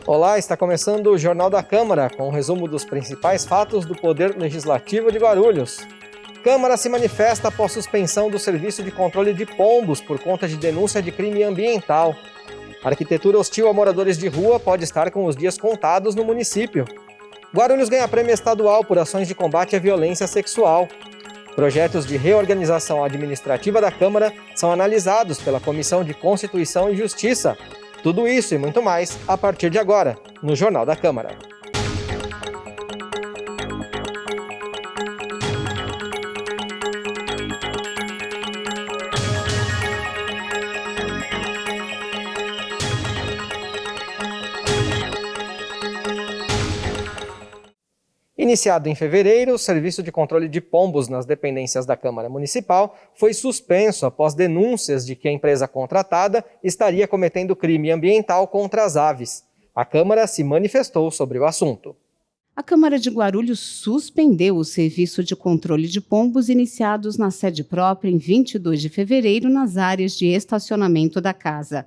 Olá, está começando o Jornal da Câmara, com um resumo dos principais fatos do Poder Legislativo de Guarulhos. Câmara se manifesta após suspensão do serviço de controle de pombos por conta de denúncia de crime ambiental. Arquitetura hostil a moradores de rua pode estar com os dias contados no município. Guarulhos ganha prêmio estadual por ações de combate à violência sexual. Projetos de reorganização administrativa da Câmara são analisados pela Comissão de Constituição e Justiça. Tudo isso e muito mais a partir de agora, no Jornal da Câmara. Iniciado em fevereiro, o serviço de controle de pombos nas dependências da Câmara Municipal foi suspenso após denúncias de que a empresa contratada estaria cometendo crime ambiental contra as aves. A Câmara se manifestou sobre o assunto. A Câmara de Guarulhos suspendeu o serviço de controle de pombos iniciados na sede própria em 22 de fevereiro nas áreas de estacionamento da casa.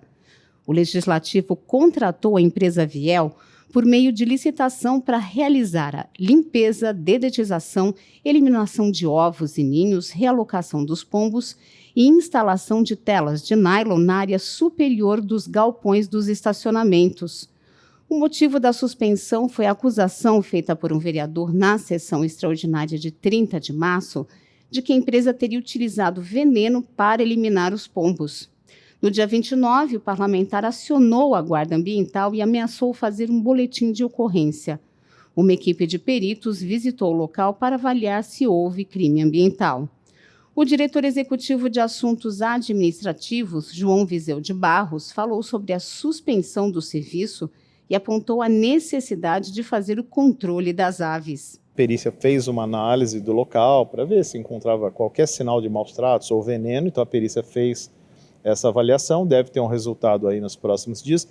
O Legislativo contratou a empresa Viel por meio de licitação para realizar a limpeza, dedetização, eliminação de ovos e ninhos, realocação dos pombos e instalação de telas de nylon na área superior dos galpões dos estacionamentos. O motivo da suspensão foi a acusação feita por um vereador na sessão extraordinária de 30 de março de que a empresa teria utilizado veneno para eliminar os pombos. No dia 29, o parlamentar acionou a Guarda Ambiental e ameaçou fazer um boletim de ocorrência. Uma equipe de peritos visitou o local para avaliar se houve crime ambiental. O diretor executivo de Assuntos Administrativos, João Viseu de Barros, falou sobre a suspensão do serviço e apontou a necessidade de fazer o controle das aves. A perícia fez uma análise do local para ver se encontrava qualquer sinal de maus tratos ou veneno, então a perícia fez essa avaliação, deve ter um resultado aí nos próximos dias.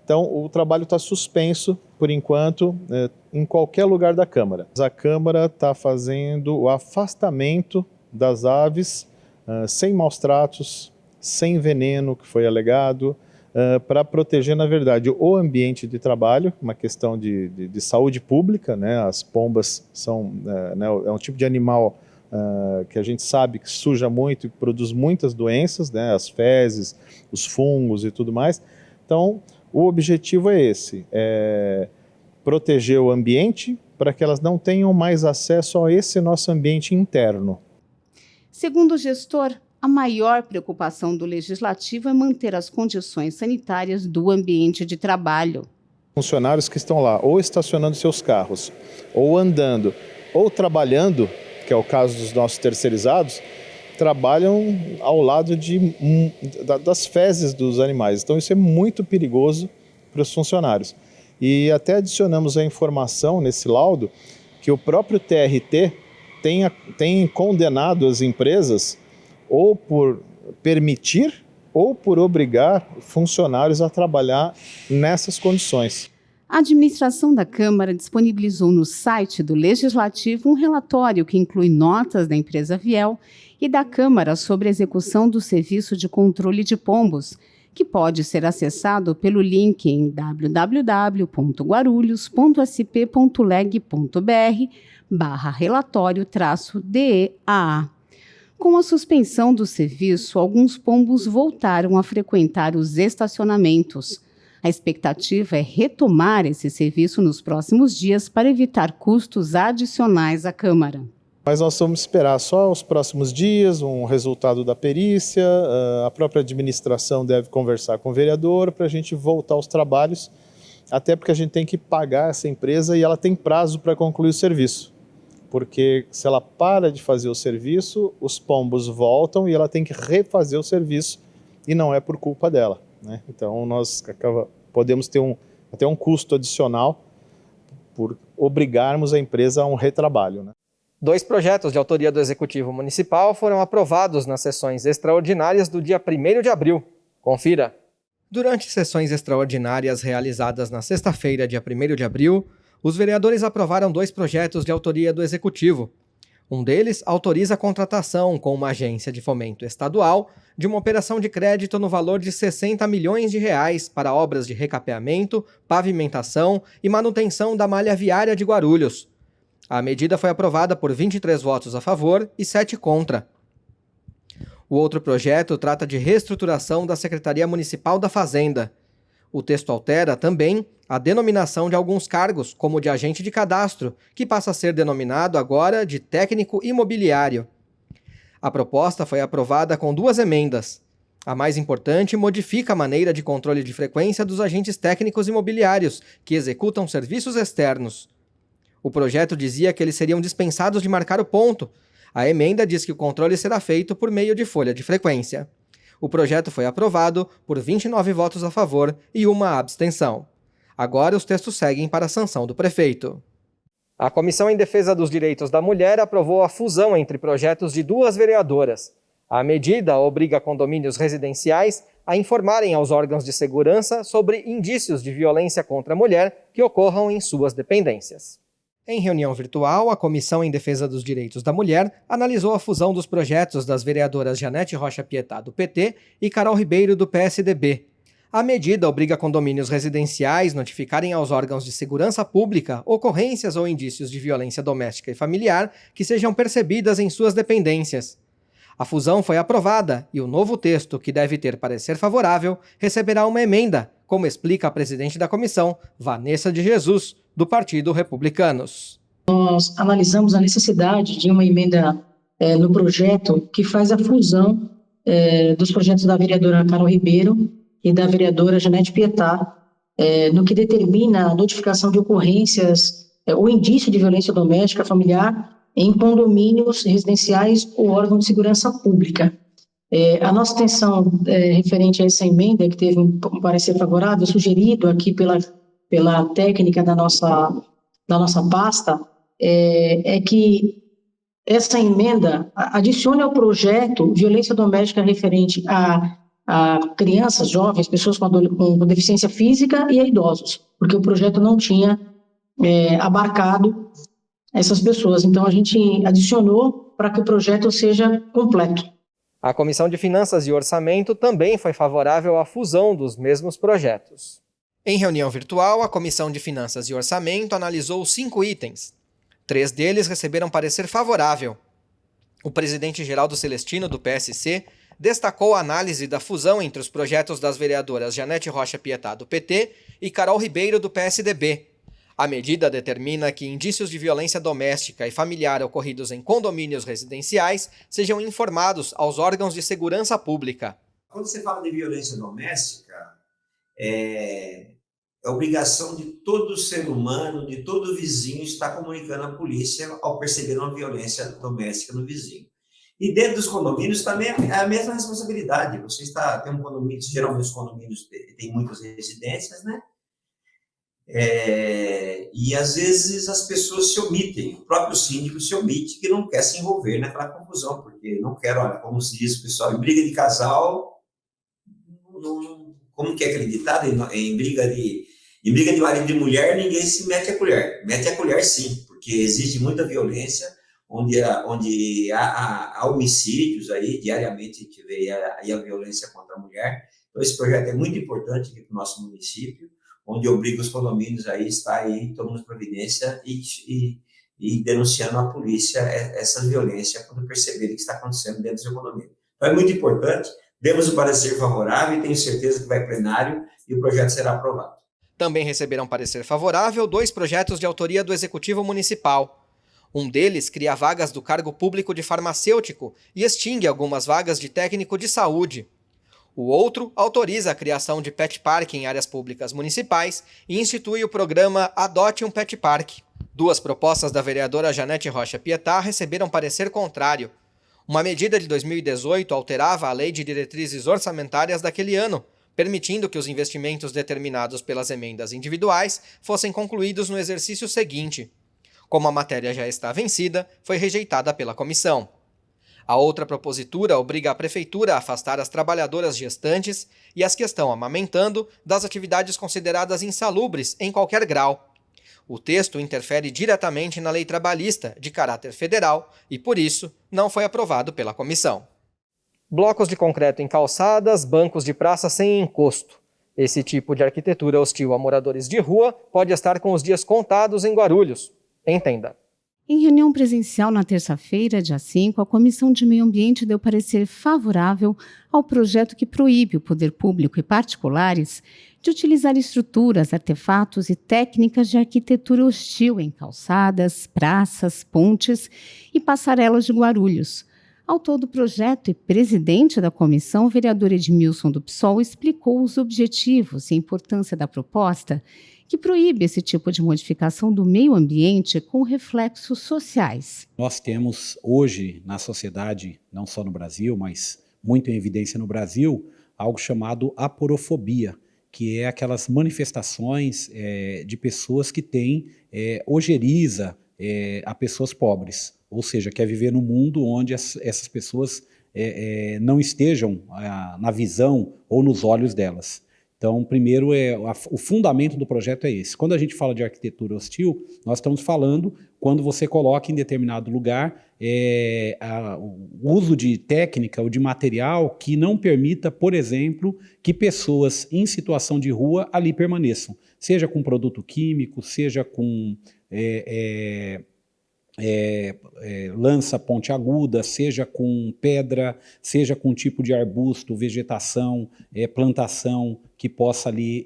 Então, o trabalho está suspenso, por enquanto, em qualquer lugar da Câmara. A Câmara está fazendo o afastamento das aves sem maus tratos, sem veneno que foi alegado, para proteger, na verdade, o ambiente de trabalho, uma questão de saúde pública, né? As pombas são é um tipo de animal que a gente sabe que suja muito e produz muitas doenças, né, as fezes, os fungos e tudo mais. Então, o objetivo é esse, proteger o ambiente para que elas não tenham mais acesso a esse nosso ambiente interno. Segundo o gestor, a maior preocupação do Legislativo é manter as condições sanitárias do ambiente de trabalho. Funcionários que estão lá ou estacionando seus carros, ou andando, ou trabalhando, que é o caso dos nossos terceirizados, trabalham ao lado das fezes dos animais. Então isso é muito perigoso para os funcionários. E até adicionamos a informação nesse laudo que o próprio TRT tem condenado as empresas ou por permitir ou por obrigar funcionários a trabalhar nessas condições. A administração da Câmara disponibilizou no site do Legislativo um relatório que inclui notas da empresa Viel e da Câmara sobre a execução do serviço de controle de pombos, que pode ser acessado pelo link em www.guarulhos.sp.leg.br/relatório-DEAA. Com a suspensão do serviço, alguns pombos voltaram a frequentar os estacionamentos. A expectativa é retomar esse serviço nos próximos dias para evitar custos adicionais à Câmara. Mas nós vamos esperar só os próximos dias, um resultado da perícia, a própria administração deve conversar com o vereador para a gente voltar aos trabalhos, até porque a gente tem que pagar essa empresa e ela tem prazo para concluir o serviço. Porque se ela para de fazer o serviço, os pombos voltam e ela tem que refazer o serviço e não é por culpa dela, né? Então nós podemos ter até um custo adicional por obrigarmos a empresa a um retrabalho, né? 2 projetos de autoria do Executivo Municipal foram aprovados nas sessões extraordinárias do dia 1º de abril. Confira! Durante sessões extraordinárias realizadas na sexta-feira, dia 1º de abril, os vereadores aprovaram 2 projetos de autoria do Executivo. Um deles autoriza a contratação com uma agência de fomento estadual de uma operação de crédito no valor de R$ 60 milhões para obras de recapeamento, pavimentação e manutenção da malha viária de Guarulhos. A medida foi aprovada por 23 votos a favor e 7 contra. O outro projeto trata de reestruturação da Secretaria Municipal da Fazenda. O texto altera também a denominação de alguns cargos, como o de agente de cadastro, que passa a ser denominado agora de técnico imobiliário. A proposta foi aprovada com 2 emendas. A mais importante modifica a maneira de controle de frequência dos agentes técnicos imobiliários, que executam serviços externos. O projeto dizia que eles seriam dispensados de marcar o ponto. A emenda diz que o controle será feito por meio de folha de frequência. O projeto foi aprovado por 29 votos a favor e 1 abstenção. Agora os textos seguem para a sanção do prefeito. A Comissão em Defesa dos Direitos da Mulher aprovou a fusão entre projetos de 2 vereadoras. A medida obriga condomínios residenciais a informarem aos órgãos de segurança sobre indícios de violência contra a mulher que ocorram em suas dependências. Em reunião virtual, a Comissão em Defesa dos Direitos da Mulher analisou a fusão dos projetos das vereadoras Janete Rocha Pietá, do PT, e Carol Ribeiro, do PSDB. A medida obriga condomínios residenciais notificarem aos órgãos de segurança pública ocorrências ou indícios de violência doméstica e familiar que sejam percebidas em suas dependências. A fusão foi aprovada e o novo texto, que deve ter parecer favorável, receberá uma emenda, como explica a presidente da comissão, Vanessa de Jesus, do Partido Republicanos. Nós analisamos a necessidade de uma emenda no projeto que faz a fusão dos projetos da vereadora Carol Ribeiro e da vereadora Janete Pietá, no que determina a notificação de ocorrências ou indício de violência doméstica familiar em condomínios residenciais ou órgãos de segurança pública. A nossa atenção referente a essa emenda, que teve um parecer favorável, sugerido aqui pela técnica da nossa pasta, é que essa emenda adicione ao projeto violência doméstica referente a crianças, jovens, pessoas com deficiência física e a idosos, porque o projeto não tinha abarcado essas pessoas. Então, a gente adicionou para que o projeto seja completo. A Comissão de Finanças e Orçamento também foi favorável à fusão dos mesmos projetos. Em reunião virtual, a Comissão de Finanças e Orçamento analisou 5 itens. 3 deles receberam parecer favorável. O presidente Geraldo Celestino, do PSC, destacou a análise da fusão entre os projetos das vereadoras Janete Rocha Pietá, do PT, e Carol Ribeiro, do PSDB. A medida determina que indícios de violência doméstica e familiar ocorridos em condomínios residenciais sejam informados aos órgãos de segurança pública. Quando você fala de violência doméstica, é obrigação de todo ser humano, de todo vizinho, estar comunicando à polícia ao perceber uma violência doméstica no vizinho. E dentro dos condomínios também é a mesma responsabilidade. Você tem um condomínio, geralmente os condomínios têm muitas residências, né? E às vezes as pessoas se omitem, o próprio síndico se omite, que não quer se envolver naquela confusão, porque não quer, olha, como se diz o pessoal, em briga de casal, como que é acreditado, em briga de marido e mulher, ninguém se mete a colher. Mete a colher sim, porque existe muita violência, onde há homicídios aí, diariamente a gente vê aí a violência contra a mulher. Então esse projeto é muito importante aqui para o nosso município, onde obriga os condomínios a estar aí tomando providência e denunciando à polícia essa violência quando perceberem que está acontecendo dentro do seu condomínio. Então é muito importante, demos o parecer favorável e tenho certeza que vai plenário e o projeto será aprovado. Também receberam parecer favorável 2 projetos de autoria do Executivo Municipal. Um deles cria vagas do cargo público de farmacêutico e extingue algumas vagas de técnico de saúde. O outro autoriza a criação de pet park em áreas públicas municipais e institui o programa Adote um Pet Park. 2 propostas da vereadora Janete Rocha Pietá receberam parecer contrário. Uma medida de 2018 alterava a Lei de Diretrizes Orçamentárias daquele ano, permitindo que os investimentos determinados pelas emendas individuais fossem concluídos no exercício seguinte. Como a matéria já está vencida, foi rejeitada pela comissão. A outra propositura obriga a Prefeitura a afastar as trabalhadoras gestantes e as que estão amamentando das atividades consideradas insalubres em qualquer grau. O texto interfere diretamente na lei trabalhista, de caráter federal, e, por isso, não foi aprovado pela comissão. Blocos de concreto em calçadas, bancos de praça sem encosto. Esse tipo de arquitetura hostil a moradores de rua pode estar com os dias contados em Guarulhos. Entenda. Em reunião presencial na terça-feira, dia 5, a Comissão de Meio Ambiente deu parecer favorável ao projeto que proíbe o poder público e particulares de utilizar estruturas, artefatos e técnicas de arquitetura hostil em calçadas, praças, pontes e passarelas de Guarulhos. Autor do projeto e presidente da comissão, o vereador Edmilson do PSOL explicou os objetivos e a importância da proposta, que proíbe esse tipo de modificação do meio ambiente com reflexos sociais. Nós temos hoje na sociedade, não só no Brasil, mas muito em evidência no Brasil, algo chamado aporofobia, que é aquelas manifestações de pessoas que têm ojeriza a pessoas pobres, ou seja, quer viver num mundo onde essas pessoas não estejam na visão ou nos olhos delas. Então, primeiro, o fundamento do projeto é esse. Quando a gente fala de arquitetura hostil, nós estamos falando quando você coloca em determinado lugar o uso de técnica ou de material que não permita, por exemplo, que pessoas em situação de rua ali permaneçam, seja com produto químico, seja com lança pontiaguda, seja com pedra, seja com tipo de arbusto, vegetação, plantação que possa ali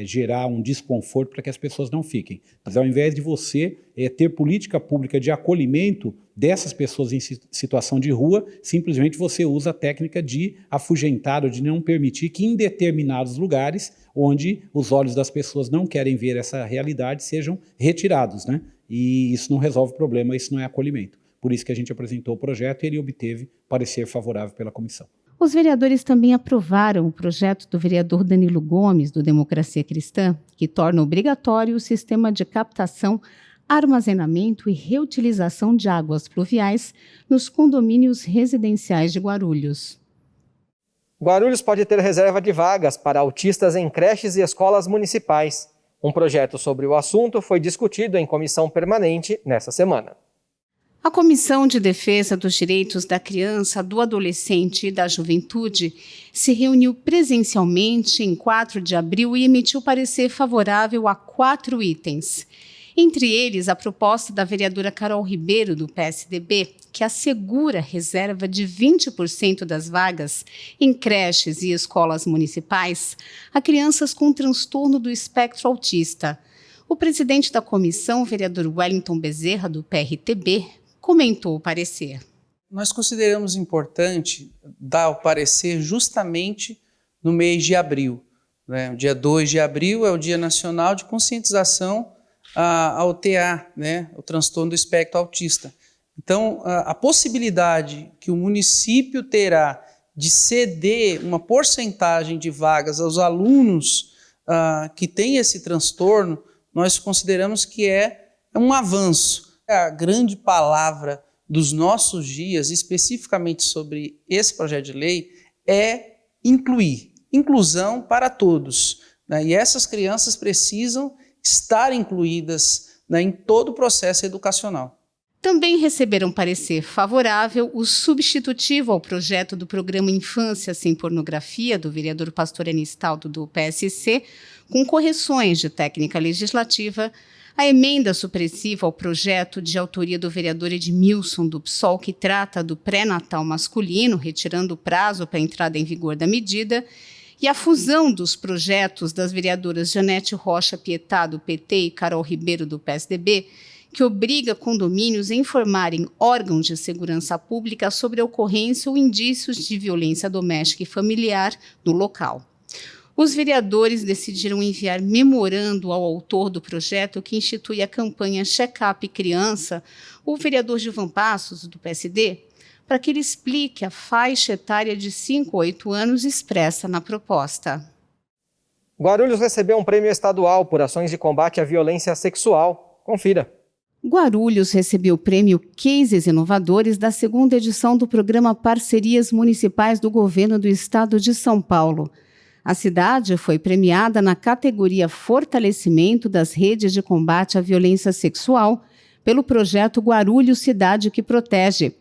gerar um desconforto para que as pessoas não fiquem. Mas ao invés de você ter política pública de acolhimento dessas pessoas em situação de rua, simplesmente você usa a técnica de afugentar ou de não permitir que em determinados lugares onde os olhos das pessoas não querem ver essa realidade sejam retirados, né? E isso não resolve o problema, isso não é acolhimento. Por isso que a gente apresentou o projeto e ele obteve parecer favorável pela comissão. Os vereadores também aprovaram o projeto do vereador Danilo Gomes, do Democracia Cristã, que torna obrigatório o sistema de captação, armazenamento e reutilização de águas pluviais nos condomínios residenciais de Guarulhos. Guarulhos pode ter reserva de vagas para autistas em creches e escolas municipais. Um projeto sobre o assunto foi discutido em comissão permanente nesta semana. A Comissão de Defesa dos Direitos da Criança, do Adolescente e da Juventude se reuniu presencialmente em 4 de abril e emitiu parecer favorável a 4 itens. Entre eles, a proposta da vereadora Carol Ribeiro, do PSDB, que assegura reserva de 20% das vagas em creches e escolas municipais a crianças com transtorno do espectro autista. O presidente da comissão, o vereador Wellington Bezerra, do PRTB, comentou o parecer. Nós consideramos importante dar o parecer justamente no mês de abril. Né? O dia 2 de abril é o Dia Nacional de Conscientização ao TA, né? O transtorno do espectro autista. Então, a possibilidade que o município terá de ceder uma porcentagem de vagas aos alunos que têm esse transtorno, nós consideramos que é um avanço. A grande palavra dos nossos dias, especificamente sobre esse projeto de lei, é incluir, inclusão para todos. Né? E essas crianças precisam estar incluídas, né, em todo o processo educacional. Também receberam parecer favorável o substitutivo ao projeto do programa Infância Sem Pornografia, do vereador Pastor Anistaldo, do PSC, com correções de técnica legislativa, a emenda supressiva ao projeto de autoria do vereador Edmilson do PSOL, que trata do pré-natal masculino, retirando o prazo para a entrada em vigor da medida, e a fusão dos projetos das vereadoras Janete Rocha Pietá, do PT, e Carol Ribeiro, do PSDB, que obriga condomínios a informarem órgãos de segurança pública sobre a ocorrência ou indícios de violência doméstica e familiar no local. Os vereadores decidiram enviar memorando ao autor do projeto que institui a campanha Check-up Criança, o vereador Gilvan Passos, do PSD, para que ele explique a faixa etária de 5 a 8 anos expressa na proposta. Guarulhos recebeu um prêmio estadual por ações de combate à violência sexual. Confira. Guarulhos recebeu o prêmio Cases Inovadores da 2ª edição do programa Parcerias Municipais do Governo do Estado de São Paulo. A cidade foi premiada na categoria Fortalecimento das Redes de Combate à Violência Sexual pelo projeto Guarulhos Cidade que Protege.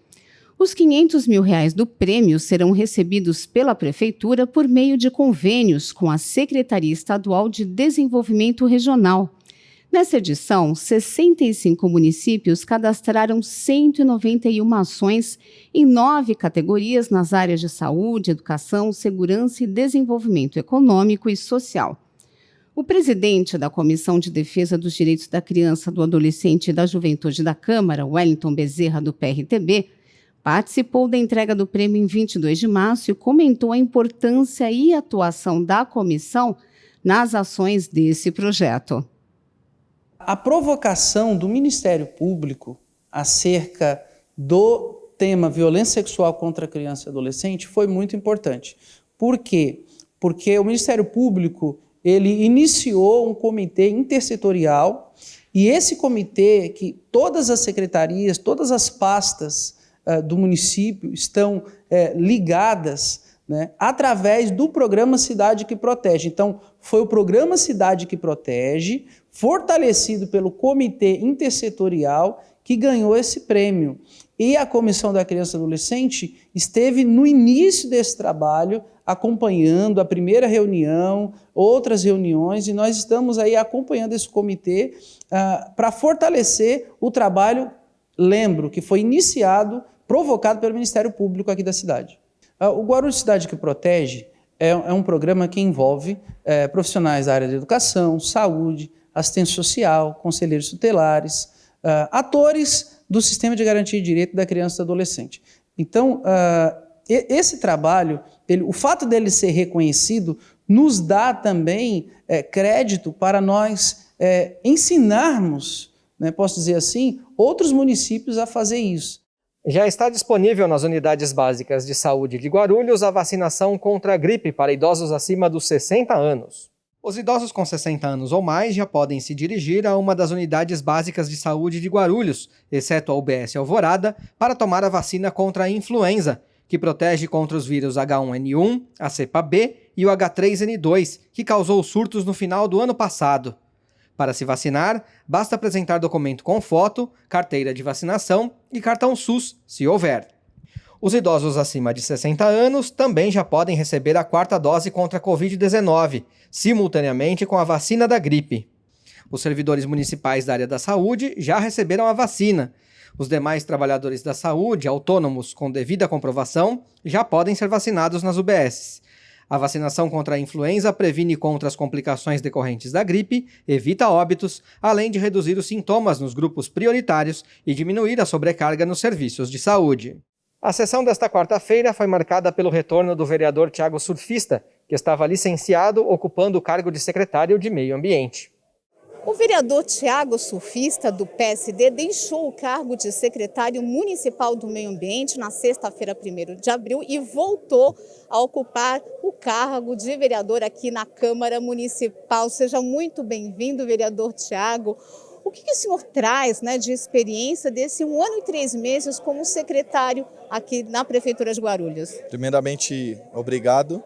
Os R$ 500 mil do prêmio serão recebidos pela Prefeitura por meio de convênios com a Secretaria Estadual de Desenvolvimento Regional. Nessa edição, 65 municípios cadastraram 191 ações em 9 categorias nas áreas de saúde, educação, segurança e desenvolvimento econômico e social. O presidente da Comissão de Defesa dos Direitos da Criança, do Adolescente e da Juventude da Câmara, Wellington Bezerra, do PRTB, participou da entrega do prêmio em 22 de março e comentou a importância e atuação da comissão nas ações desse projeto. A provocação do Ministério Público acerca do tema violência sexual contra criança e adolescente foi muito importante. Por quê? Porque o Ministério Público ele iniciou um comitê intersetorial e esse comitê, que todas as secretarias, todas as pastas do município estão ligadas, né, através do programa Cidade que Protege. Então, foi o programa Cidade que Protege, fortalecido pelo comitê intersetorial, que ganhou esse prêmio. E a Comissão da Criança e Adolescente esteve no início desse trabalho, acompanhando a primeira reunião, outras reuniões, e nós estamos aí acompanhando esse comitê para fortalecer o trabalho, lembro, que foi iniciado, provocado pelo Ministério Público aqui da cidade. O Guarulhos Cidade que Protege é um programa que envolve profissionais da área da educação, saúde, assistência social, conselheiros tutelares, atores do sistema de garantia de direito da criança e do adolescente. Então, esse trabalho, o fato dele ser reconhecido, nos dá também crédito para nós ensinarmos, né, posso dizer assim, outros municípios a fazer isso. Já está disponível nas unidades básicas de saúde de Guarulhos a vacinação contra a gripe para idosos acima dos 60 anos. Os idosos com 60 anos ou mais já podem se dirigir a uma das unidades básicas de saúde de Guarulhos, exceto a UBS Alvorada, para tomar a vacina contra a influenza, que protege contra os vírus H1N1, a cepa B e o H3N2, que causou surtos no final do ano passado. Para se vacinar, basta apresentar documento com foto, carteira de vacinação e cartão SUS, se houver. Os idosos acima de 60 anos também já podem receber a 4ª dose contra a Covid-19, simultaneamente com a vacina da gripe. Os servidores municipais da área da saúde já receberam a vacina. Os demais trabalhadores da saúde, autônomos com devida comprovação, já podem ser vacinados nas UBSs. A vacinação contra a influenza previne contra as complicações decorrentes da gripe, evita óbitos, além de reduzir os sintomas nos grupos prioritários e diminuir a sobrecarga nos serviços de saúde. A sessão desta quarta-feira foi marcada pelo retorno do vereador Thiago Surfista, que estava licenciado ocupando o cargo de secretário de Meio Ambiente. O vereador Thiago Surfista, do PSD, deixou o cargo de secretário municipal do Meio Ambiente na sexta-feira, 1º de abril, e voltou a ocupar o cargo de vereador aqui na Câmara Municipal. Seja muito bem-vindo, vereador Thiago. O que o senhor traz, né, de experiência desse 1 ano e 3 meses como secretário aqui na Prefeitura de Guarulhos? Primeiramente, obrigado.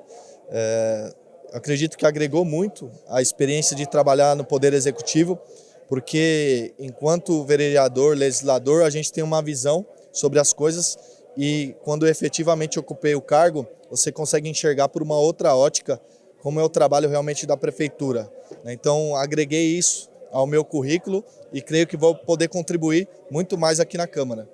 Acredito que agregou muito a experiência de trabalhar no Poder Executivo, porque enquanto vereador, legislador, a gente tem uma visão sobre as coisas e quando efetivamente ocupei o cargo, você consegue enxergar por uma outra ótica como é o trabalho realmente da Prefeitura. Então, agreguei isso ao meu currículo e creio que vou poder contribuir muito mais aqui na Câmara.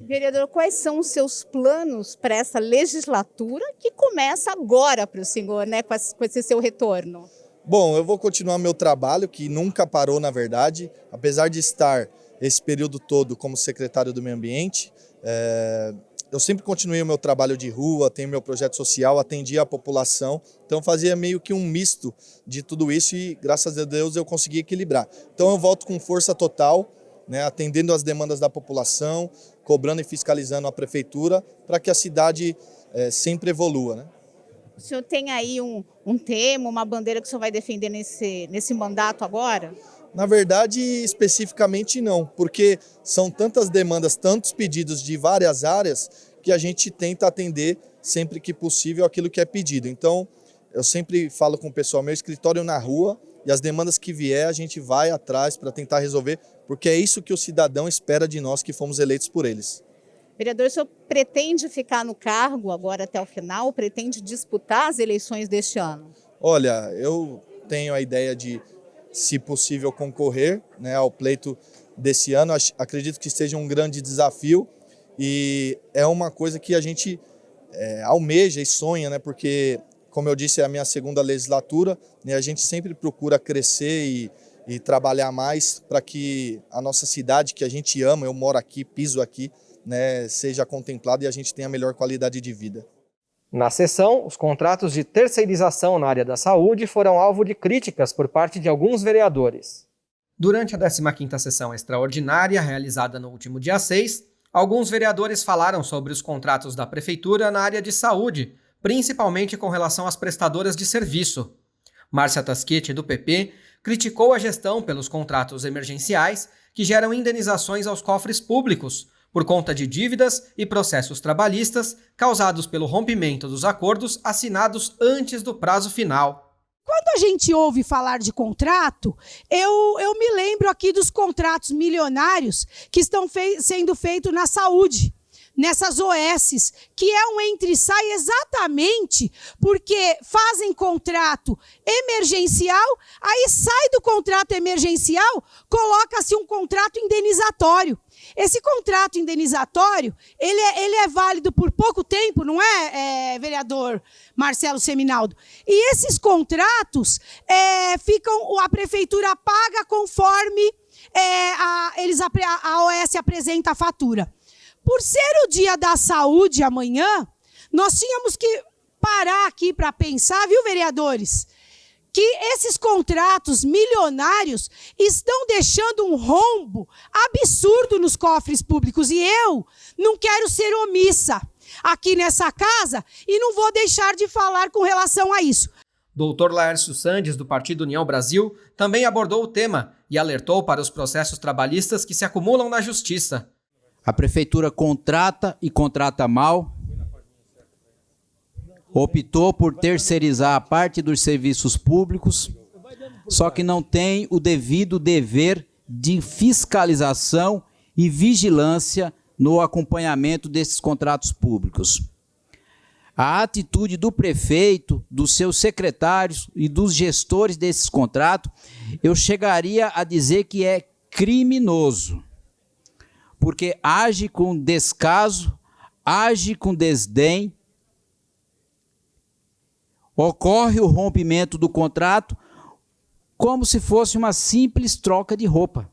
Vereador, quais são os seus planos para essa legislatura que começa agora para o senhor, né, com esse seu retorno? Bom, eu vou continuar meu trabalho, que nunca parou, na verdade, apesar de estar esse período todo como secretário do Meio Ambiente. Eu sempre continuei o meu trabalho de rua, tenho meu projeto social, atendia a população, então fazia meio que um misto de tudo isso e, graças a Deus, eu consegui equilibrar. Então eu volto com força total, né, atendendo as demandas da população, cobrando e fiscalizando a prefeitura para que a cidade sempre evolua, né? O senhor tem aí um tema, uma bandeira que o senhor vai defender nesse mandato agora? Na verdade, especificamente não, porque são tantas demandas, tantos pedidos de várias áreas que a gente tenta atender sempre que possível aquilo que é pedido. Então, eu sempre falo com o pessoal, meu escritório na rua, e as demandas que vier a gente vai atrás para tentar resolver, porque é isso que o cidadão espera de nós que fomos eleitos por eles. Vereador, o senhor pretende ficar no cargo agora até o final? Pretende disputar as eleições deste ano? Olha, eu tenho a ideia de, se possível, concorrer, né, ao pleito desse ano. Acredito que seja um grande desafio e é uma coisa que a gente almeja e sonha, né, porque, como eu disse, é a minha segunda legislatura, né, a gente sempre procura crescer e trabalhar mais para que a nossa cidade, que a gente ama, eu moro aqui, piso aqui, né, seja contemplada e a gente tenha a melhor qualidade de vida. Na sessão, os contratos de terceirização na área da saúde foram alvo de críticas por parte de alguns vereadores. Durante a 15ª sessão extraordinária, realizada no último dia 6, alguns vereadores falaram sobre os contratos da Prefeitura na área de saúde, principalmente com relação às prestadoras de serviço. Márcia Tasquete, do PP, criticou a gestão pelos contratos emergenciais que geram indenizações aos cofres públicos, por conta de dívidas e processos trabalhistas causados pelo rompimento dos acordos assinados antes do prazo final. Quando a gente ouve falar de contrato, eu me lembro aqui dos contratos milionários que estão sendo feitos na saúde, nessas OSs, que é um entra-sai exatamente porque fazem contrato emergencial, aí sai do contrato emergencial, coloca-se um contrato indenizatório. Esse contrato indenizatório, ele é válido por pouco tempo, não é, vereador Marcelo Seminaldo? E esses contratos a prefeitura paga conforme a OS apresenta a fatura. Por ser o dia da saúde amanhã, nós tínhamos que parar aqui para pensar, viu, vereadores? Que esses contratos milionários estão deixando um rombo absurdo nos cofres públicos. E eu não quero ser omissa aqui nessa casa e não vou deixar de falar com relação a isso. Dr. Laércio Sandes, do Partido União Brasil, também abordou o tema e alertou para os processos trabalhistas que se acumulam na Justiça. A prefeitura contrata e contrata mal, optou por terceirizar a parte dos serviços públicos, só que não tem o devido dever de fiscalização e vigilância no acompanhamento desses contratos públicos. A atitude do prefeito, dos seus secretários e dos gestores desses contratos, eu chegaria a dizer que é criminoso, porque age com descaso, age com desdém, ocorre o rompimento do contrato como se fosse uma simples troca de roupa.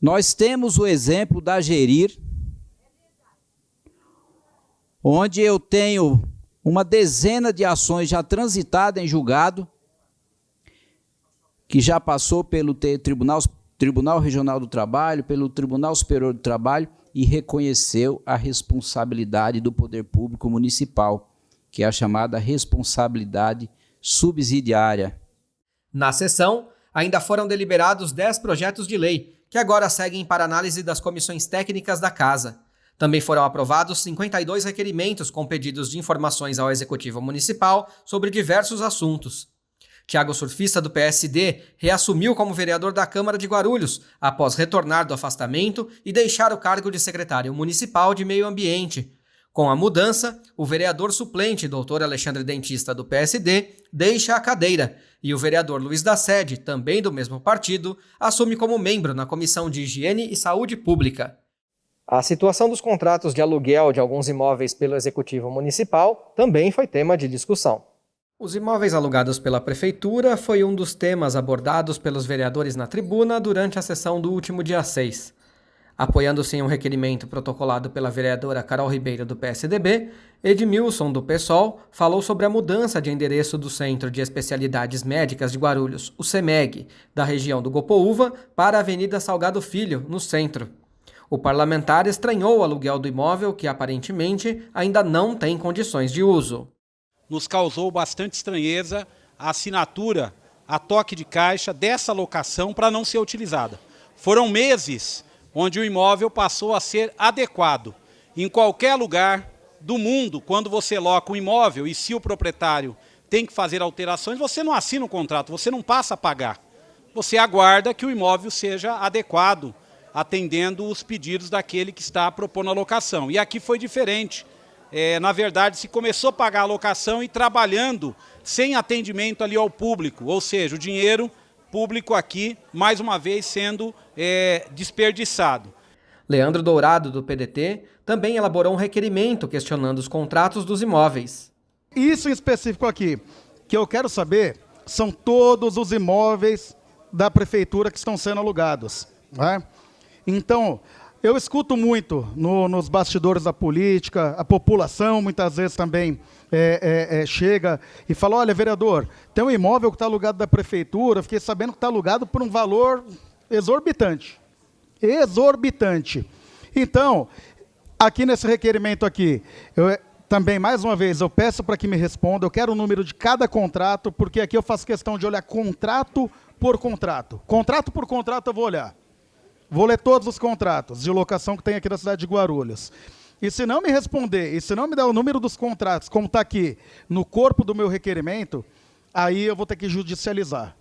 Nós temos o exemplo da Gerir, onde eu tenho uma dezena de ações já transitadas em julgado, que já passou pelo Tribunal Regional do Trabalho, pelo Tribunal Superior do Trabalho, e reconheceu a responsabilidade do poder público municipal, que é a chamada responsabilidade subsidiária. Na sessão, ainda foram deliberados 10 projetos de lei, que agora seguem para análise das comissões técnicas da Casa. Também foram aprovados 52 requerimentos com pedidos de informações ao Executivo Municipal sobre diversos assuntos. Thiago Surfista, do PSD, reassumiu como vereador da Câmara de Guarulhos, após retornar do afastamento e deixar o cargo de secretário municipal de Meio Ambiente. Com a mudança, o vereador suplente, Dr. Alexandre Dentista, do PSD, deixa a cadeira, e o vereador Luiz da Sede, também do mesmo partido, assume como membro na Comissão de Higiene e Saúde Pública. A situação dos contratos de aluguel de alguns imóveis pelo Executivo Municipal também foi tema de discussão. Os imóveis alugados pela Prefeitura foi um dos temas abordados pelos vereadores na tribuna durante a sessão do último dia 6. Apoiando-se em um requerimento protocolado pela vereadora Carol Ribeiro, do PSDB, Edmilson, do PSOL, falou sobre a mudança de endereço do Centro de Especialidades Médicas de Guarulhos, o CEMEG, da região do Gopoúva para a Avenida Salgado Filho, no centro. O parlamentar estranhou o aluguel do imóvel que, aparentemente, ainda não tem condições de uso. Nos causou bastante estranheza a assinatura a toque de caixa dessa locação para não ser utilizada. Foram meses onde o imóvel passou a ser adequado. Em qualquer lugar do mundo, quando você loca um imóvel e se o proprietário tem que fazer alterações, você não assina o contrato, você não passa a pagar. Você aguarda que o imóvel seja adequado, atendendo os pedidos daquele que está propondo a locação. E aqui foi diferente. Na verdade, se começou a pagar a locação e trabalhando sem atendimento ali ao público, ou seja, o dinheiro público aqui, mais uma vez, sendo desperdiçado. Leandro Dourado, do PDT, também elaborou um requerimento questionando os contratos dos imóveis. Isso em específico aqui, que eu quero saber, são todos os imóveis da prefeitura que estão sendo alugados, né? Então, eu escuto muito nos bastidores da política, a população muitas vezes também chega e fala, olha, vereador, tem um imóvel que está alugado da prefeitura, fiquei sabendo que está alugado por um valor exorbitante. Exorbitante. Então, aqui nesse requerimento aqui, também, mais uma vez, eu peço para que me responda, eu quero o número de cada contrato, porque aqui eu faço questão de olhar contrato por contrato. Contrato por contrato eu vou olhar. Vou ler todos os contratos de locação que tem aqui na cidade de Guarulhos. E se não me responder, e se não me der o número dos contratos, como está aqui no corpo do meu requerimento, aí eu vou ter que judicializar.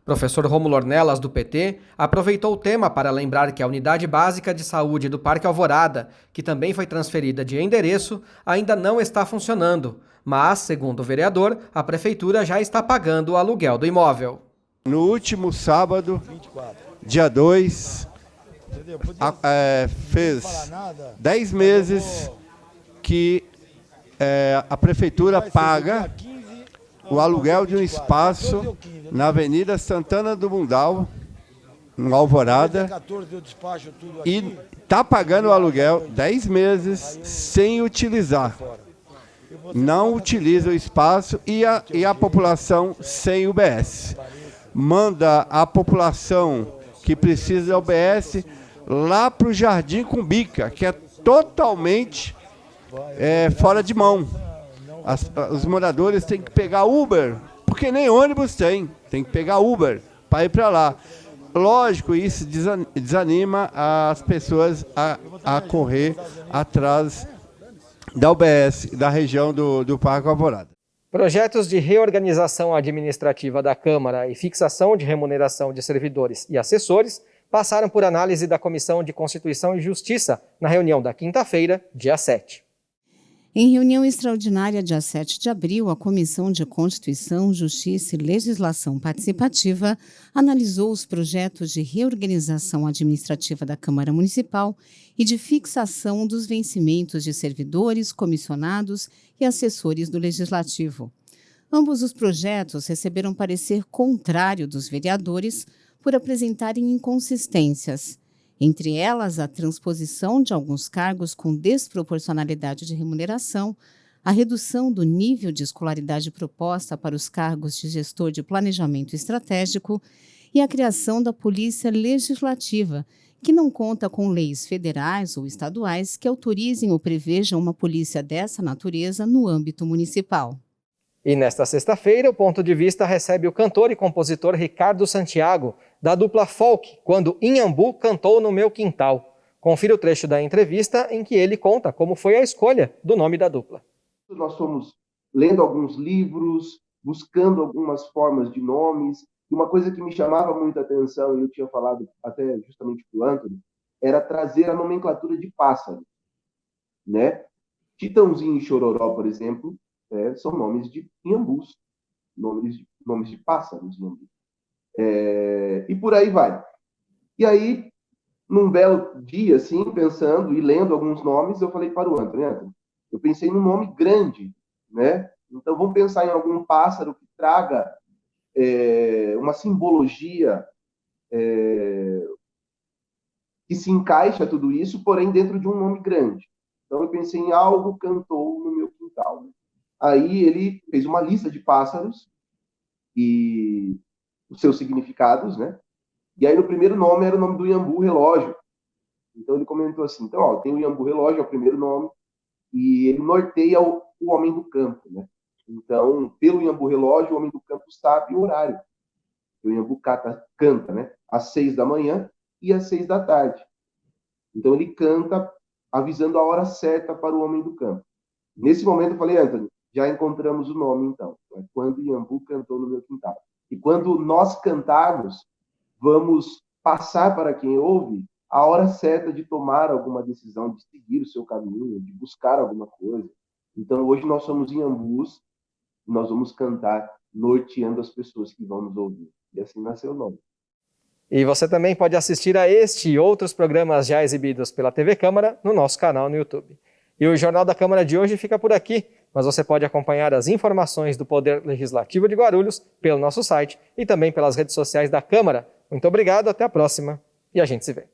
Professor Rômulo Ornelas, do PT, aproveitou o tema para lembrar que a Unidade Básica de Saúde do Parque Alvorada, que também foi transferida de endereço, ainda não está funcionando. Mas, segundo o vereador, a Prefeitura já está pagando o aluguel do imóvel. No último sábado, dia 2, fez 10 meses que a Prefeitura paga o aluguel de um espaço na Avenida Santana do Mundal, no Alvorada, e está pagando o aluguel 10 meses sem utilizar. Não utiliza o espaço e a população sem UBS. Manda a população que precisa da UBS lá para o Jardim Cumbica, que é totalmente fora de mão. Os moradores têm que pegar Uber, porque nem ônibus tem que pegar Uber para ir para lá. Lógico, isso desanima as pessoas a correr atrás da UBS, da região do Parque Alvorada. Projetos de reorganização administrativa da Câmara e fixação de remuneração de servidores e assessores passaram por análise da Comissão de Constituição e Justiça na reunião da quinta-feira, dia 7. Em reunião extraordinária, dia 7 de abril, a Comissão de Constituição, Justiça e Legislação Participativa analisou os projetos de reorganização administrativa da Câmara Municipal e de fixação dos vencimentos de servidores, comissionados e assessores do Legislativo. Ambos os projetos receberam parecer contrário dos vereadores por apresentarem inconsistências. Entre elas, a transposição de alguns cargos com desproporcionalidade de remuneração, a redução do nível de escolaridade proposta para os cargos de gestor de planejamento estratégico e a criação da Polícia Legislativa, que não conta com leis federais ou estaduais que autorizem ou prevejam uma polícia dessa natureza no âmbito municipal. E nesta sexta-feira, o Ponto de Vista recebe o cantor e compositor Ricardo Santiago, da dupla Folk, quando Inhambu cantou no meu quintal. Confira o trecho da entrevista em que ele conta como foi a escolha do nome da dupla. Nós fomos lendo alguns livros, buscando algumas formas de nomes, e uma coisa que me chamava muita atenção, e eu tinha falado até justamente para o Antônio, era trazer a nomenclatura de pássaro, né? Titãozinho e Chororó, por exemplo, são nomes de Inhambus, nomes de pássaros, e por aí vai. E aí, num belo dia, assim, pensando e lendo alguns nomes, eu falei para o Antônio, eu pensei num nome grande, né? Então vamos pensar em algum pássaro que traga uma simbologia que se encaixa tudo isso, porém dentro de um nome grande. Então eu pensei em Algo Cantou no Meu Quintal. Né? Aí ele fez uma lista de pássaros e os seus significados, né? E aí no primeiro nome era o nome do Iambu Relógio. Então ele comentou assim, então, ó, tem o Iambu Relógio, é o primeiro nome, e ele norteia o homem do campo, né? Então, pelo Iambu Relógio, o homem do campo sabe o horário. O Iambu canta, né? Às 6 da manhã e às 6 da tarde. Então ele canta avisando a hora certa para o homem do campo. Nesse momento eu falei, Antônio, já encontramos o nome então. É Quando Iambu Cantou no Meu Quintal. E quando nós cantarmos, vamos passar para quem ouve a hora certa de tomar alguma decisão, de seguir o seu caminho, de buscar alguma coisa. Então hoje nós somos Iambus, nós vamos cantar norteando as pessoas que vão nos ouvir. E assim nasceu o nome. E você também pode assistir a este e outros programas já exibidos pela TV Câmara no nosso canal no YouTube. E o Jornal da Câmara de hoje fica por aqui, mas você pode acompanhar as informações do Poder Legislativo de Guarulhos pelo nosso site e também pelas redes sociais da Câmara. Muito obrigado, até a próxima e a gente se vê.